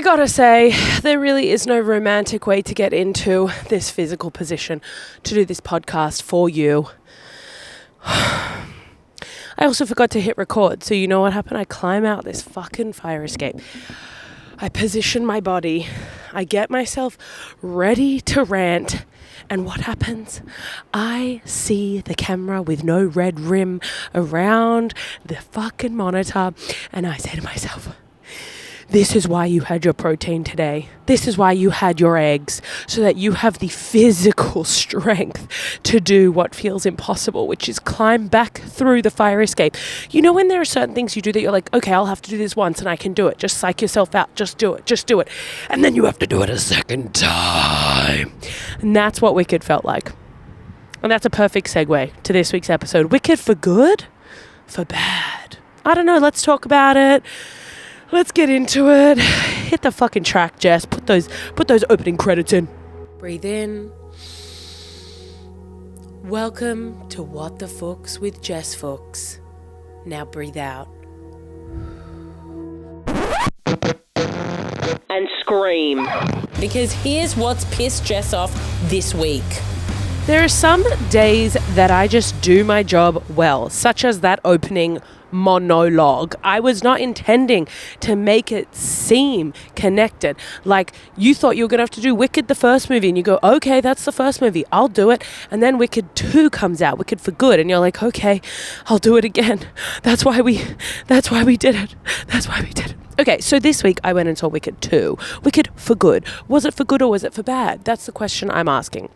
I gotta say, there really is no romantic way to get into this physical position to do this podcast for you. I also forgot to hit record, so you know what happened? I climb out this fucking fire escape. I position my body. I get myself ready to rant. And what happens? I see the camera with no red rim around the fucking monitor. And I say to myself, this is why you had your protein today. This is why you had your eggs, so that you have the physical strength to do what feels impossible, which is climb back through the fire escape. You know when there are certain things you do that you're like, okay, I'll have to do this once and I can do it. Just psych yourself out. Just do it. And then you have to do it a second time. And that's what Wicked felt like. And that's a perfect segue to this week's episode. Wicked for good? For bad? I don't know. Let's talk about it. Let's get into it. Hit the fucking track, Jess. Put those opening credits in. Breathe in. Welcome to What the Fuchs with Jess Fuchs. Now breathe out. And scream. Because here's what's pissed Jess off this week. There are some days that I just do my job well, such as that opening monologue. I was not intending to make it seem connected. Like, you thought you were going to have to do Wicked the first movie, and you go, okay, that's the first movie, I'll do it. And then Wicked 2 comes out, Wicked for Good, and you're like, okay, I'll do it again. That's why we did it. Okay, so this week I went and saw Wicked 2. Wicked for Good. Was it for good or was it for bad? That's the question I'm asking.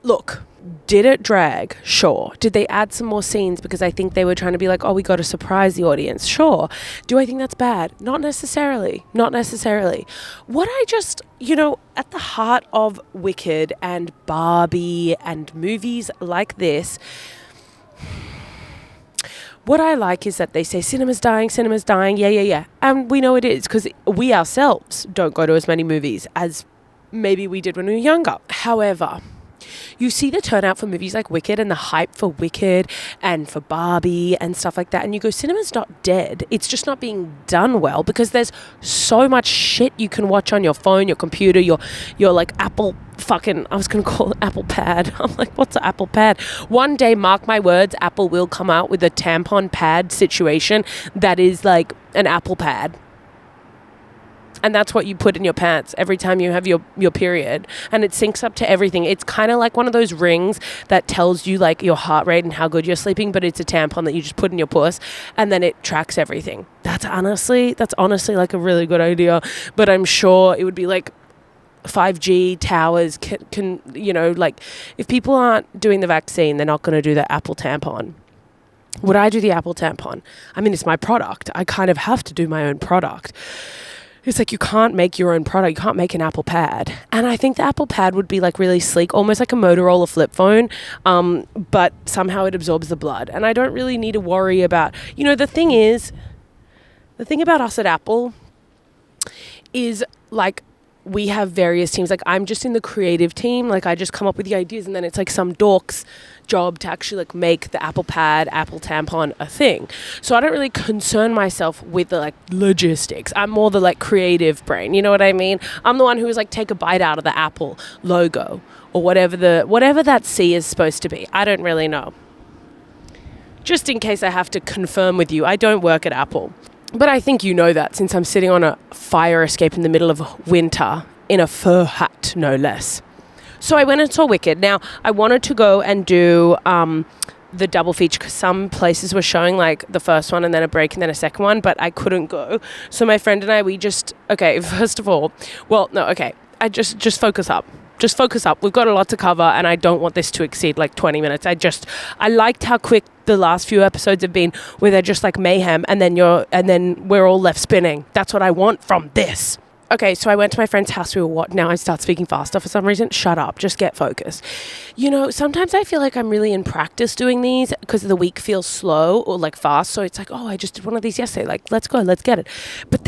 Look, did it drag? Sure. Did they add some more scenes because I think they were trying to be like, oh, we got to surprise the audience? Sure. Do I think that's bad? Not necessarily. What I just, at the heart of Wicked and Barbie and movies like this, what I like is that they say cinema's dying. Yeah. And we know it is because we ourselves don't go to as many movies as maybe we did when we were younger. However, you see the turnout for movies like Wicked and the hype for Wicked and for Barbie and stuff like that, and you go, cinema's not dead. It's just not being done well because there's so much shit you can watch on your phone, your computer, your like Apple fucking, I was going to call it Apple Pad. I'm like, what's an Apple Pad? One day, mark my words, Apple will come out with a tampon pad situation that is like an Apple Pad. And that's what you put in your pants every time you have your period. And it syncs up to everything. It's kind of like one of those rings that tells you like your heart rate and how good you're sleeping, but it's a tampon that you just put in your puss and then it tracks everything. That's honestly like a really good idea. But I'm sure it would be like 5G towers can like if people aren't doing the vaccine, they're not going to do the Apple tampon. Would I do the Apple tampon? I mean, it's my product. I kind of have to do my own product. It's like you can't make your own product. You can't make an Apple Pad. And I think the Apple Pad would be like really sleek, almost like a Motorola flip phone, but somehow it absorbs the blood. And I don't really need to worry about, the thing about us at Apple is like we have various teams. Like I'm just in the creative team. Like I just come up with the ideas and then it's like some dork's job to actually like make the Apple Pad, Apple tampon a thing. So I don't really concern myself with the like logistics. I'm more the like creative brain. You know what I mean? I'm the one who is like take a bite out of the Apple logo or whatever that C is supposed to be. I don't really know. Just in case I have to confirm with you, I don't work at Apple. But I think you know that since I'm sitting on a fire escape in the middle of winter in a fur hat, no less. So I went and saw Wicked. Now, I wanted to go and do the double feature because some places were showing like the first one and then a break and then a second one, but I couldn't go. So my friend and I, first of all, I just focus up. Just focus up. We've got a lot to cover and I don't want this to exceed like 20 minutes. I liked how quick the last few episodes have been where they're just like mayhem and then we're all left spinning. That's what I want from this. Okay, so I went to my friend's house. Now I start speaking faster for some reason. Shut up. Just get focused. Sometimes I feel like I'm really in practice doing these because the week feels slow or like fast. So it's like, oh, I just did one of these yesterday. Like, let's go. Let's get it. But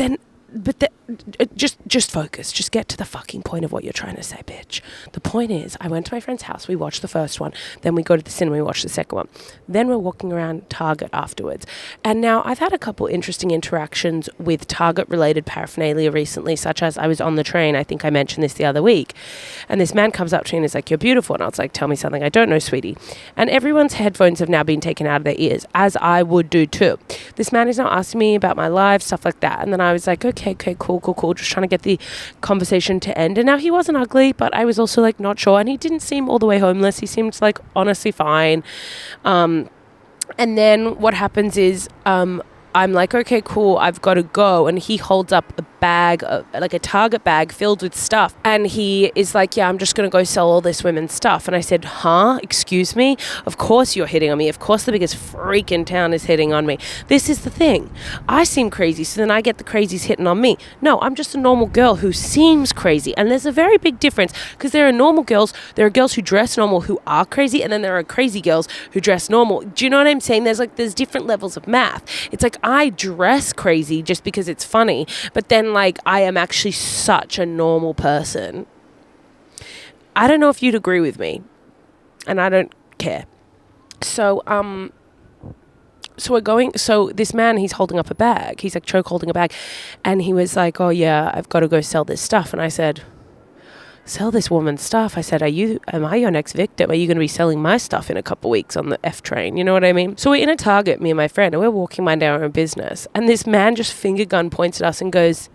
just focus. Just get to the fucking point of what you're trying to say, bitch. The point is, I went to my friend's house. We watched the first one. Then we go to the cinema. We watch the second one. Then we're walking around Target afterwards. And now I've had a couple interesting interactions with Target-related paraphernalia recently, such as I was on the train. I think I mentioned this the other week. And this man comes up to me and is like, "You're beautiful." And I was like, "Tell me something I don't know, sweetie." And everyone's headphones have now been taken out of their ears, as I would do too. This man is now asking me about my life, stuff like that. And then I was like, okay, cool. Just trying to get the conversation to end. And now he wasn't ugly, but I was also like not sure. And he didn't seem all the way homeless. He seemed like honestly fine. And then what happens is I'm like, okay, cool, I've got to go. And he holds up a bag, like a Target bag filled with stuff. And he is like, yeah, I'm just going to go sell all this women's stuff. And I said, huh? Excuse me? Of course you're hitting on me. Of course the biggest freak in town is hitting on me. This is the thing. I seem crazy, so then I get the crazies hitting on me. No, I'm just a normal girl who seems crazy. And there's a very big difference, because there are normal girls, there are girls who dress normal who are crazy, and then there are crazy girls who dress normal. Do you know what I'm saying? There's different levels of math. It's like I dress crazy just because it's funny, but then like I am actually such a normal person. I don't know if you'd agree with me, and I don't care. So this man, he's holding up a bag. He's like choke holding a bag, and he was like, "Oh yeah, I've got to go sell this stuff." And I said, "Sell this woman's stuff?" I said, am I your next victim? Are you going to be selling my stuff in a couple of weeks on the F train? You know what I mean? So we're in a Target, me and my friend, and we're walking mind our own business. And this man just finger gun points at us and goes,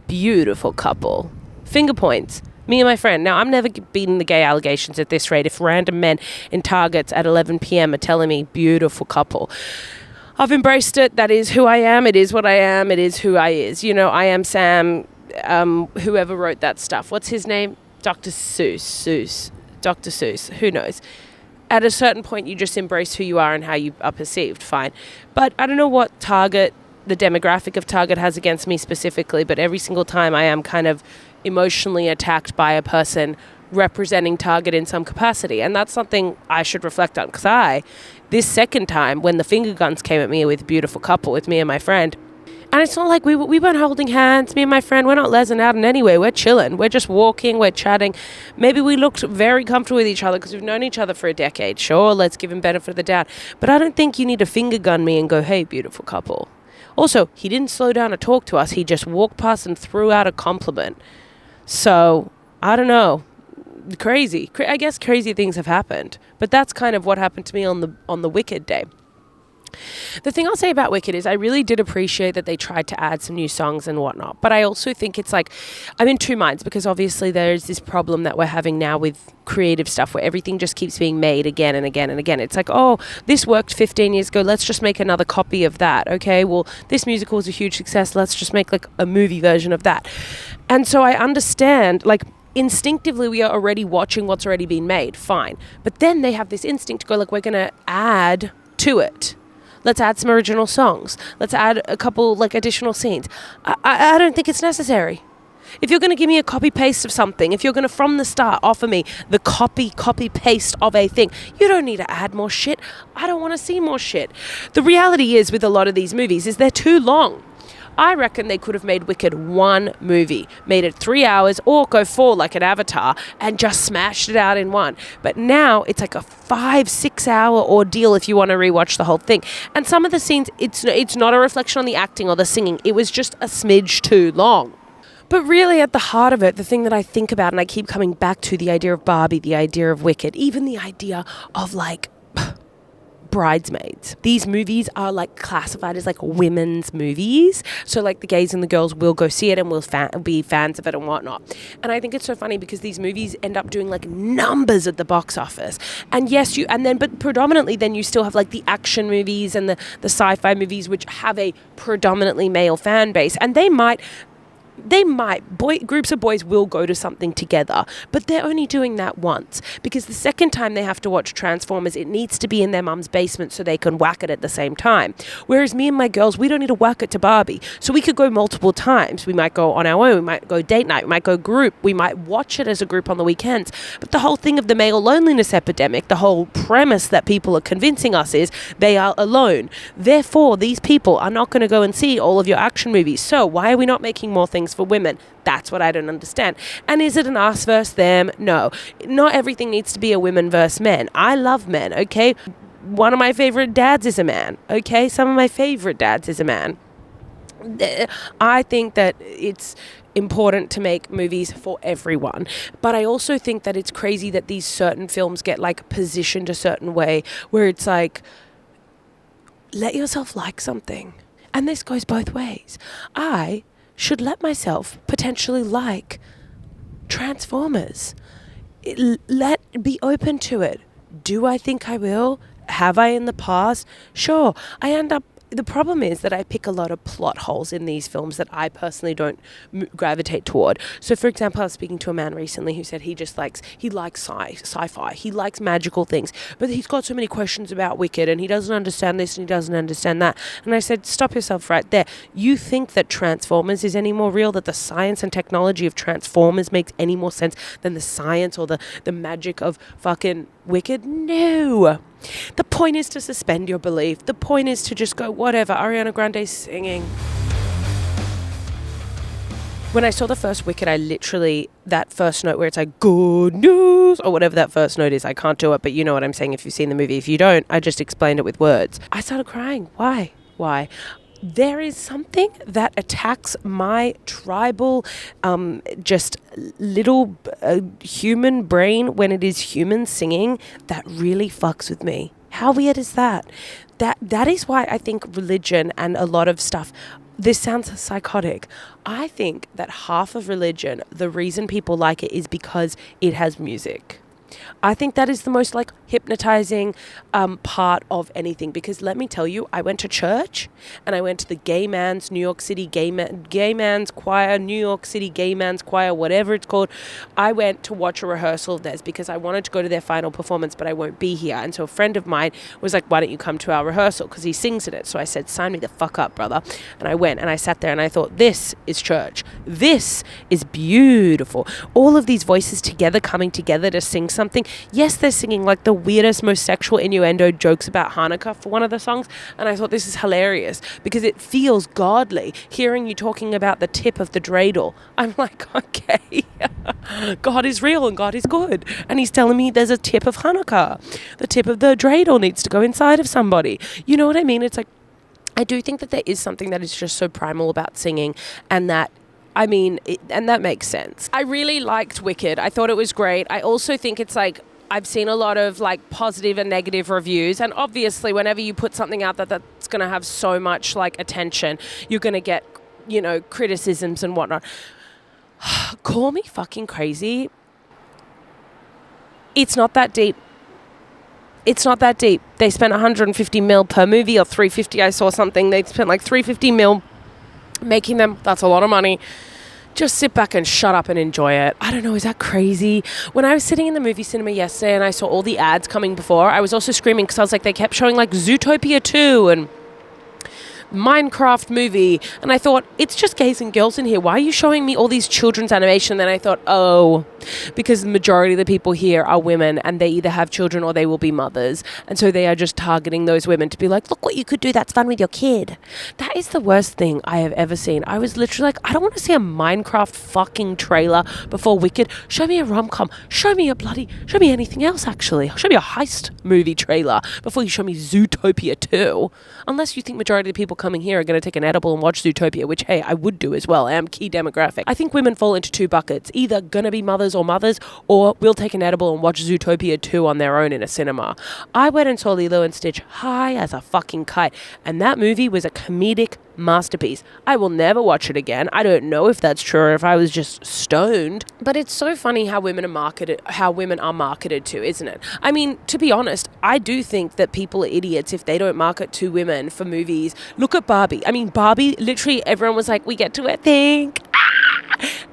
"Beautiful couple." Finger points. Me and my friend. Now, I'm never beating the gay allegations at this rate. If random men in Targets at 11 p.m. are telling me beautiful couple, I've embraced it. That is who I am. It is what I am. It is who I is. You know, I am Sam, whoever wrote that stuff. What's his name? Dr. Seuss, who knows? At a certain point, you just embrace who you are and how you are perceived, fine. But I don't know what Target, the demographic of Target has against me specifically, but every single time I am kind of emotionally attacked by a person representing Target in some capacity. And that's something I should reflect on, because this second time, when the finger guns came at me with beautiful couple, with me and my friend, and it's not like we weren't holding hands, me and my friend. We're not lesing out in any way. We're chilling. We're just walking. We're chatting. Maybe we looked very comfortable with each other because we've known each other for a decade. Sure, let's give him benefit of the doubt. But I don't think you need to finger gun me and go, "Hey, beautiful couple." Also, he didn't slow down to talk to us. He just walked past and threw out a compliment. So, I don't know. Crazy. I guess crazy things have happened. But that's kind of what happened to me on the Wicked day. The thing I'll say about Wicked is I really did appreciate that they tried to add some new songs and whatnot. But I also think it's like, I'm in two minds, because obviously there's this problem that we're having now with creative stuff where everything just keeps being made again and again and again. It's like, oh, this worked 15 years ago. Let's just make another copy of that. Okay, well, this musical was a huge success. Let's just make like a movie version of that. And so I understand, like, instinctively we are already watching what's already been made. Fine. But then they have this instinct to go, like, we're going to add to it. Let's add some original songs. Let's add a couple like additional scenes. I don't think it's necessary. If you're going to give me a copy-paste of something, if you're going to from the start offer me the copy-paste of a thing, you don't need to add more shit. I don't want to see more shit. The reality is with a lot of these movies is they're too long. I reckon they could have made Wicked one movie, made it 3 hours, or go 4 like an Avatar, and just smashed it out in one. But now it's like a 5-6 hour ordeal if you want to rewatch the whole thing. And some of the scenes, it's not a reflection on the acting or the singing. It was just a smidge too long. But really at the heart of it, the thing that I think about and I keep coming back to, the idea of Barbie, the idea of Wicked, even the idea of like Bridesmaids. These movies are like classified as like women's movies. So like the gays and the girls will go see it and will be fans of it and whatnot. And I think it's so funny because these movies end up doing like numbers at the box office. And yes, but predominantly then you still have like the action movies and the sci-fi movies, which have a predominantly male fan base. And groups of boys will go to something together, but they're only doing that once, because the second time they have to watch Transformers, it needs to be in their mum's basement so they can whack it at the same time. Whereas me and my girls, we don't need to whack it to Barbie. So we could go multiple times. We might go on our own. We might go date night. We might go group. We might watch it as a group on the weekends. But the whole thing of the male loneliness epidemic, the whole premise that people are convincing us is they are alone. Therefore, these people are not going to go and see all of your action movies. So why are we not making more things things for women. That's what I don't understand. And is it an us versus them? No. Not everything needs to be a women versus men. I love men, okay? One of my favorite dads is a man, okay? Some of my favorite dads is a man. I think that it's important to make movies for everyone, but I also think that it's crazy that these certain films get like positioned a certain way where it's like, let yourself like something. And this goes both ways. I should let myself potentially like Transformers. Be open to it. Do I think I will? Have I in the past? Sure. The problem is that I pick a lot of plot holes in these films that I personally don't gravitate toward. So, for example, I was speaking to a man recently who said he likes sci-fi. He likes magical things. But he's got so many questions about Wicked and he doesn't understand this and he doesn't understand that. And I said, stop yourself right there. You think that Transformers is any more real, that the science and technology of Transformers makes any more sense than the science or the magic of fucking Wicked? No. The point is to suspend your belief. The point is to just go, whatever, Ariana Grande's singing. When I saw the first Wicked, I literally, that first note where it's like, good news, or whatever that first note is, I can't do it, but you know what I'm saying if you've seen the movie. If you don't, I just explained it with words. I started crying. Why? There is something that attacks my tribal, just little human brain when it is human singing that really fucks with me. How weird is that? That is why I think religion and a lot of stuff, this sounds psychotic. I think that half of religion, the reason people like it is because it has music. I think that is the most like hypnotizing part of anything, because let me tell you, I went to church and I went to the Gay Man's New York City Gay Man's Choir, New York City Gay Man's Choir, whatever it's called. I went to watch a rehearsal of theirs because I wanted to go to their final performance, but I won't be here. And so a friend of mine was like, why don't you come to our rehearsal? Because he sings in it. So I said, sign me the fuck up, brother. And I went and I sat there and I thought, this is church. This is beautiful. All of these voices together, coming together to sing something. Yes, they're singing like the weirdest, most sexual innuendo jokes about Hanukkah for one of the songs. And I thought, this is hilarious because it feels godly hearing you talking about the tip of the dreidel. I'm like, okay, God is real and God is good. And he's telling me there's a tip of Hanukkah. The tip of the dreidel needs to go inside of somebody. You know what I mean? It's like, I do think that there is something that is just so primal about singing, and that and that makes sense. I really liked Wicked. I thought it was great. I also think it's like, I've seen a lot of like positive and negative reviews, and obviously whenever you put something out that's going to have so much like attention, you're going to get, criticisms and whatnot. Call me fucking crazy. It's not that deep. It's not that deep. They spent 150 mil per movie, or 350. I saw something. They spent like 350 mil making them. That's a lot of money. Just sit back and shut up and enjoy it. I don't know, is that crazy? When I was sitting in the movie cinema yesterday and I saw all the ads coming before, I was also screaming because I was like, they kept showing like Zootopia 2 and Minecraft movie, and I thought, it's just gays and girls in here. Why are you showing me all these children's animation? Then I thought, oh, because the majority of the people here are women and they either have children or they will be mothers, and so they are just targeting those women to be like, look what you could do, that's fun with your kid. That is the worst thing I have ever seen. I was literally like, I don't want to see a Minecraft fucking trailer before Wicked. Show me a rom-com. Show me anything else, actually. Show me a heist movie trailer before you show me Zootopia 2. Unless you think majority of the people coming here are going to take an edible and watch Zootopia, which, hey, I would do as well. I am key demographic. I think women fall into two buckets, either going to be mothers, or will take an edible and watch Zootopia 2 on their own in a cinema. I went and saw Lilo and Stitch high as a fucking kite, and that movie was a comedic masterpiece. I will never watch it again. I don't know if that's true or if I was just stoned, but it's so funny how women are marketed to, isn't it? I mean, to be honest, I do think that people are idiots if they don't market to women for movies. Look at Barbie. I mean, Barbie, literally everyone was like, we get to think.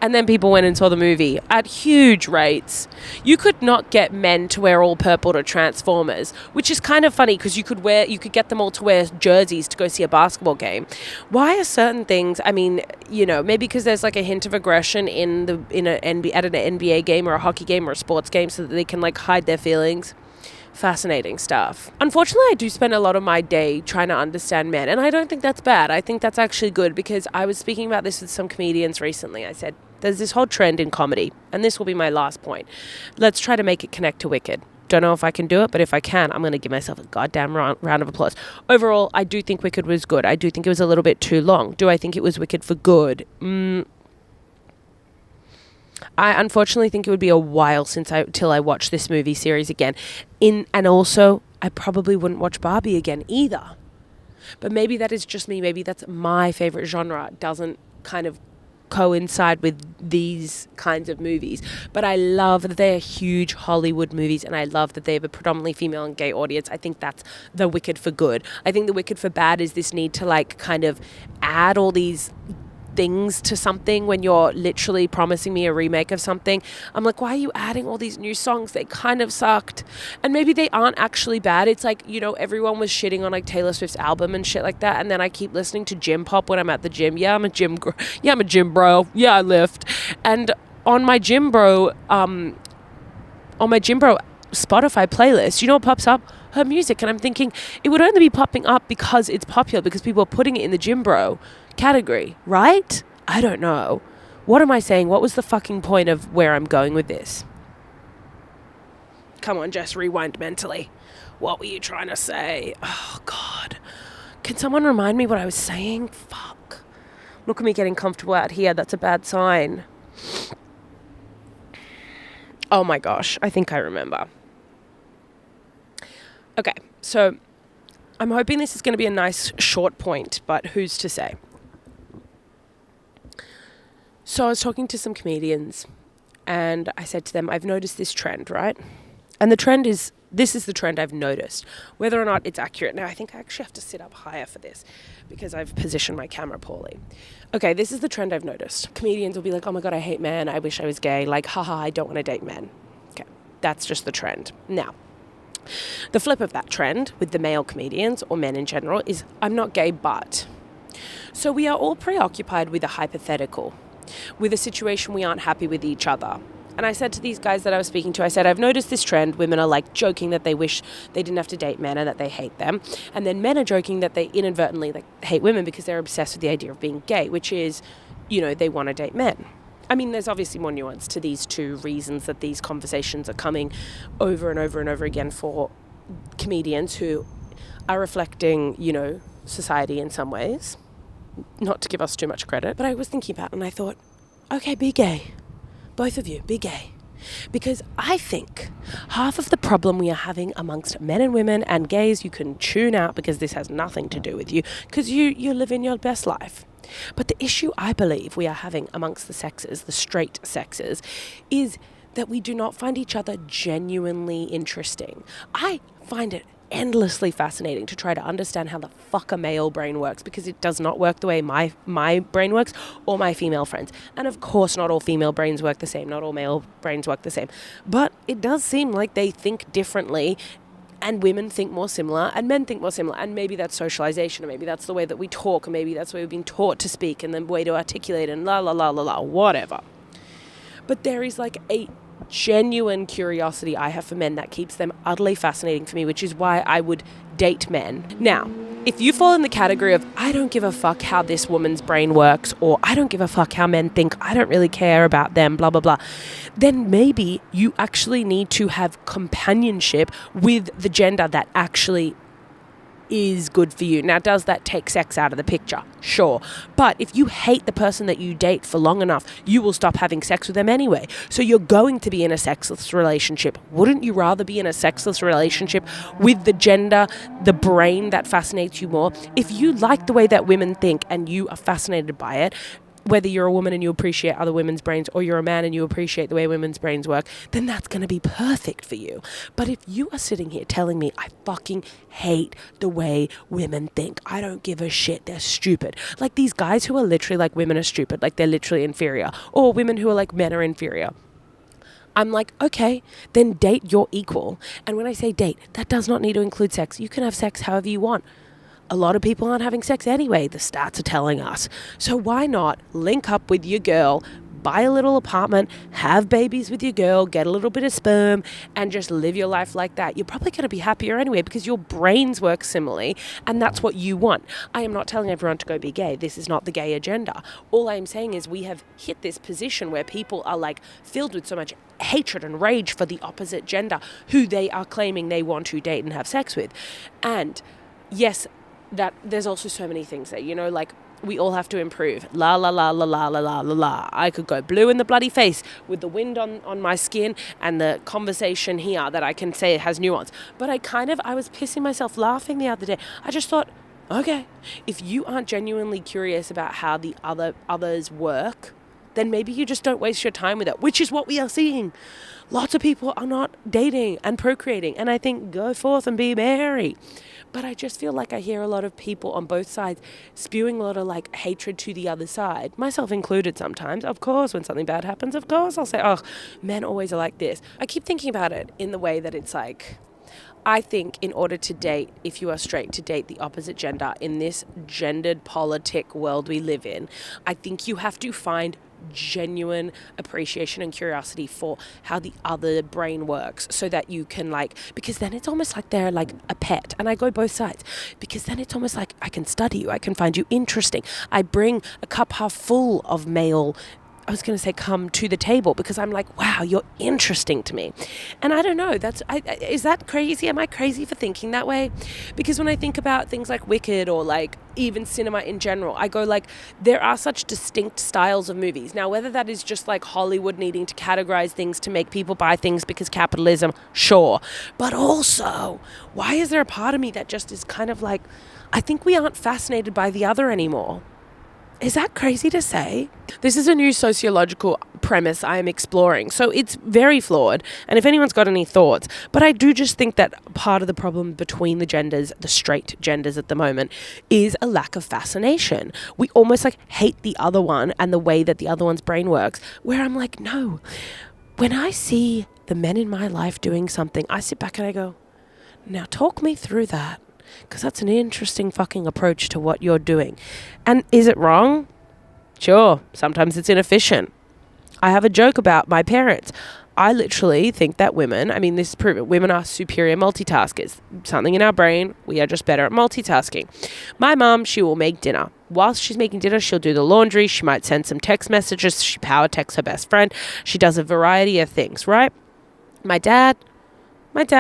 And then people went and saw the movie at huge rates. You could not get men to wear all purple to Transformers, which is kind of funny because you could get them all to wear jerseys to go see a basketball game. Why are certain things, I mean, maybe because there's like a hint of aggression at an NBA game or a hockey game or a sports game so that they can like hide their feelings. fascinating stuff. Unfortunately, I do spend a lot of my day trying to understand men, and I don't think that's bad. I think that's actually good, because I was speaking about this with some comedians recently. I said, there's this whole trend in comedy, and this will be my last point. Let's try to make it connect to Wicked. Don't know if I can do it, but if I can, I'm going to give myself a goddamn round of applause. Overall, I do think Wicked was good. I do think it was a little bit too long. Do I think it was Wicked for good? I unfortunately think it would be a while till I watch this movie series again. And also, I probably wouldn't watch Barbie again either. But maybe that is just me. Maybe that's my favorite genre. It doesn't kind of coincide with these kinds of movies. But I love that they're huge Hollywood movies, and I love that they have a predominantly female and gay audience. I think that's the Wicked for good. I think the Wicked for bad is this need to like kind of add all these things to something when you're literally promising me a remake of something. I'm like, why are you adding all these new songs? They kind of sucked. And maybe they aren't actually bad. It's like, you know, everyone was shitting on like Taylor Swift's album and shit like that. And then I keep listening to gym pop when I'm at the gym. Yeah, I'm a gym bro. Yeah, I lift. And on my gym bro Spotify playlist, you know what pops up? Her music. And I'm thinking it would only be popping up because it's popular, because people are putting it in the gym bro category, right? I don't know. What am I saying? What was the fucking point of where I'm going with this? Come on, Jess, rewind mentally. What were you trying to say? Oh, God. Can someone remind me what I was saying? Fuck. Look at me getting comfortable out here. That's a bad sign. Oh my gosh. I think I remember. Okay, so I'm hoping this is going to be a nice short point, but who's to say? So I was talking to some comedians, and I said to them, I've noticed this trend, right? And this is the trend I've noticed. Whether or not it's accurate. Now, I think I actually have to sit up higher for this because I've positioned my camera poorly. Okay, this is the trend I've noticed. Comedians will be like, oh my God, I hate men. I wish I was gay. Like, haha, I don't want to date men. Okay, that's just the trend. Now, the flip of that trend with the male comedians or men in general is, I'm not gay, but. So we are all preoccupied with a hypothetical, with a situation we aren't happy with each other. And I said to these guys that I was speaking to, I said, I've noticed this trend. Women are like joking that they wish they didn't have to date men and that they hate them. And then men are joking that they inadvertently like hate women because they're obsessed with the idea of being gay, which is, you know, they want to date men. I mean, there's obviously more nuance to these two reasons that these conversations are coming over and over and over again for comedians who are reflecting, you know, society in some ways. Not to give us too much credit, but I was thinking about it and I thought, okay, be gay. Both of you, be gay. Because I think half of the problem we are having amongst men and women and gays, you can tune out because this has nothing to do with you, because you're living your best life. But the issue I believe we are having amongst the sexes, the straight sexes, is that we do not find each other genuinely interesting. I find it endlessly fascinating to try to understand how the fuck a male brain works, because it does not work the way my brain works or my female friends. And of course, not all female brains work the same, not all male brains work the same. But it does seem like they think differently, and women think more similar and men think more similar. And maybe that's socialization, or maybe that's the way that we talk, or maybe that's the way we've been taught to speak and the way to articulate and la la la la la, whatever. But there is like a genuine curiosity I have for men that keeps them utterly fascinating for me, which is why I would date men. Now, if you fall in the category of I don't give a fuck how this woman's brain works, or I don't give a fuck how men think, I don't really care about them, blah, blah, blah, then maybe you actually need to have companionship with the gender that actually is good for you. Now, does that take sex out of the picture? Sure. But if you hate the person that you date for long enough, you will stop having sex with them anyway. So you're going to be in a sexless relationship. Wouldn't you rather be in a sexless relationship with the gender, the brain that fascinates you more? If you like the way that women think and you are fascinated by it, whether you're a woman and you appreciate other women's brains, or you're a man and you appreciate the way women's brains work, then that's going to be perfect for you. But if you are sitting here telling me I fucking hate the way women think, I don't give a shit, they're stupid. Like these guys who are literally like women are stupid, like they're literally inferior, or women who are like men are inferior. I'm like, okay, then date your equal. And when I say date, that does not need to include sex. You can have sex however you want. A lot of people aren't having sex anyway, the stats are telling us. So why not link up with your girl, buy a little apartment, have babies with your girl, get a little bit of sperm, and just live your life like that. You're probably going to be happier anyway because your brains work similarly, and that's what you want. I am not telling everyone to go be gay. This is not the gay agenda. All I am saying is we have hit this position where people are like filled with so much hatred and rage for the opposite gender who they are claiming they want to date and have sex with. And yes, that there's also so many things that, like, we all have to improve. La la la la la la la la la. I could go blue in the bloody face with the wind on my skin and the conversation here that I can say it has nuance. But I was pissing myself laughing the other day. I just thought, okay, if you aren't genuinely curious about how the others work, then maybe you just don't waste your time with it, which is what we are seeing. Lots of people are not dating and procreating, and I think go forth and be merry. But I just feel like I hear a lot of people on both sides spewing a lot of like hatred to the other side, myself included sometimes. Of course, when something bad happens, of course, I'll say, oh, men always are like this. I keep thinking about it in the way that it's like, I think in order to date, if you are straight, to date the opposite gender in this gendered politic world we live in, I think you have to find genuine appreciation and curiosity for how the other brain works so that you can because then it's almost like they're like a pet, and I go both sides, because then it's almost like I can study you, I can find you interesting, I bring a cup half full of male, I was going to say come to the table, because I'm like, wow, you're interesting to me. And I don't know, is that crazy? Am I crazy for thinking that way? Because when I think about things like Wicked or like even cinema in general, I go like, there are such distinct styles of movies. Now, whether that is just like Hollywood needing to categorize things to make people buy things because capitalism, sure. But also, why is there a part of me that just is kind of like, I think we aren't fascinated by the other anymore? Is that crazy to say? This is a new sociological premise I am exploring, so it's very flawed, and if anyone's got any thoughts, but I do just think that part of the problem between the genders, the straight genders at the moment, is a lack of fascination. We almost like hate the other one and the way that the other one's brain works, where I'm like, no. When I see the men in my life doing something, I sit back and I go, now talk me through that. Because that's an interesting fucking approach to what you're doing. And is it wrong? Sure. Sometimes it's inefficient. I have a joke about my parents. I literally think that women, this is proven, women are superior multitaskers. Something in our brain, we are just better at multitasking. My mum, she will make dinner. Whilst she's making dinner, she'll do the laundry. She might send some text messages. She power texts her best friend. She does a variety of things, right? My dad,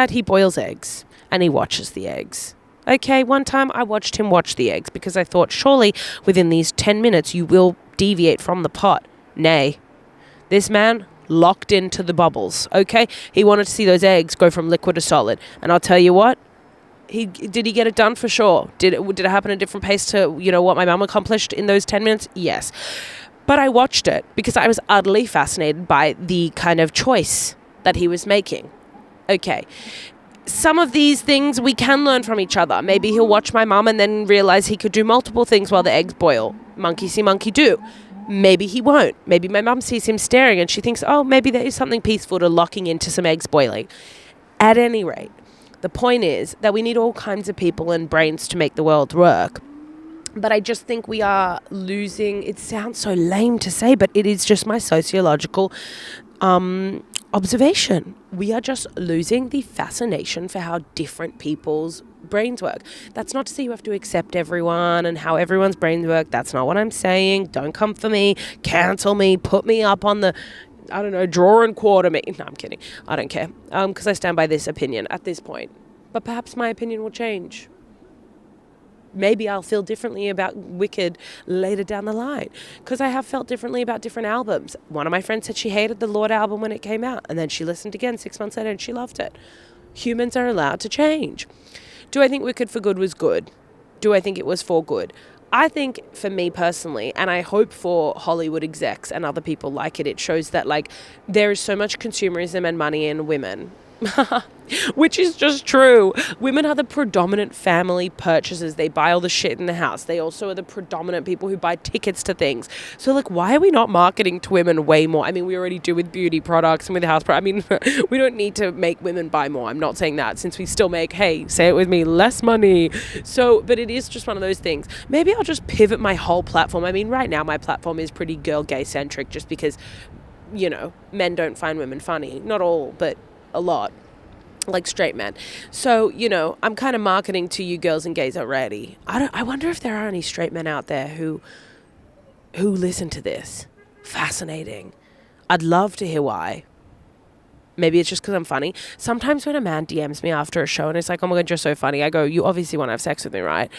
he boils eggs and he watches the eggs. Okay, one time I watched him watch the eggs because I thought, surely within these 10 minutes you will deviate from the pot. Nay. This man locked into the bubbles, okay? He wanted to see those eggs go from liquid to solid. And I'll tell you what, did he get it done? For sure. Did it happen at a different pace to, what my mum accomplished in those 10 minutes? Yes. But I watched it because I was utterly fascinated by the kind of choice that he was making. Okay. Some of these things we can learn from each other. Maybe he'll watch my mum and then realize he could do multiple things while the eggs boil. Monkey see, monkey do. Maybe he won't. Maybe my mum sees him staring and she thinks, oh, maybe there is something peaceful to locking into some eggs boiling. At any rate, the point is that we need all kinds of people and brains to make the world work. But I just think we are losing, it sounds so lame to say, but it is just my sociological observation. We are just losing the fascination for how different people's brains work. That's not to say you have to accept everyone and how everyone's brains work. That's not what I'm saying. Don't come for me, cancel me, put me up on the, draw and quarter me. No, I'm kidding. I don't care. Because I stand by this opinion at this point. But perhaps my opinion will change. Maybe I'll feel differently about Wicked later down the line, because I have felt differently about different albums. One of my friends said she hated the Lord album when it came out, and then she listened again 6 months later and she loved it. Humans are allowed to change. Do I think Wicked for Good was good? Do I think it was for good? I think for me personally, and I hope for Hollywood execs and other people like it, it shows that there is so much consumerism and money in women Which is just true. Women are the predominant family purchasers. They buy all the shit in the house. They also are the predominant people who buy tickets to things. So, like, why are we not marketing to women way more? I mean, we already do with beauty products and with house products. I mean, we don't need to make women buy more. I'm not saying that, since we still make, hey, say it with me, less money. So, but it is just one of those things. Maybe I'll just pivot my whole platform. I mean, right now my platform is pretty girl gay centric, just because, you know, men don't find women funny. Not all, but a lot. Like straight men. So, you know, I'm kind of marketing to you girls and gays already. I wonder if there are any straight men out there who listen to this. Fascinating. I'd love to hear why. Maybe it's just because I'm funny. Sometimes when a man DMs me after a show and it's like, oh my God, you're so funny, I go, you obviously want to have sex with me, right?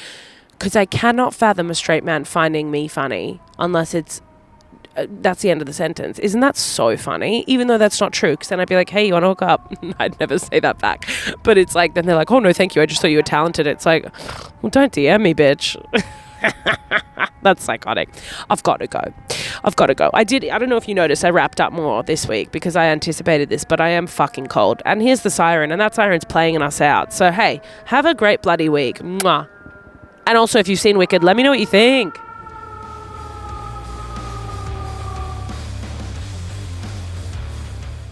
Because I cannot fathom a straight man finding me funny unless it's that's the end of the sentence. Isn't that so funny? Even though that's not true, because then I'd be like, hey, you want to hook up? I'd never say that back. But it's like, then they're like, oh no, thank you, I just thought you were talented. It's like, well, don't DM me, bitch. That's psychotic. I've got to go. I don't know if you noticed, I wrapped up more this week because I anticipated this, but I am fucking cold. And here's the siren, and that siren's playing us out. So hey, have a great bloody week. Mwah. And also, if you've seen Wicked, let me know what you think.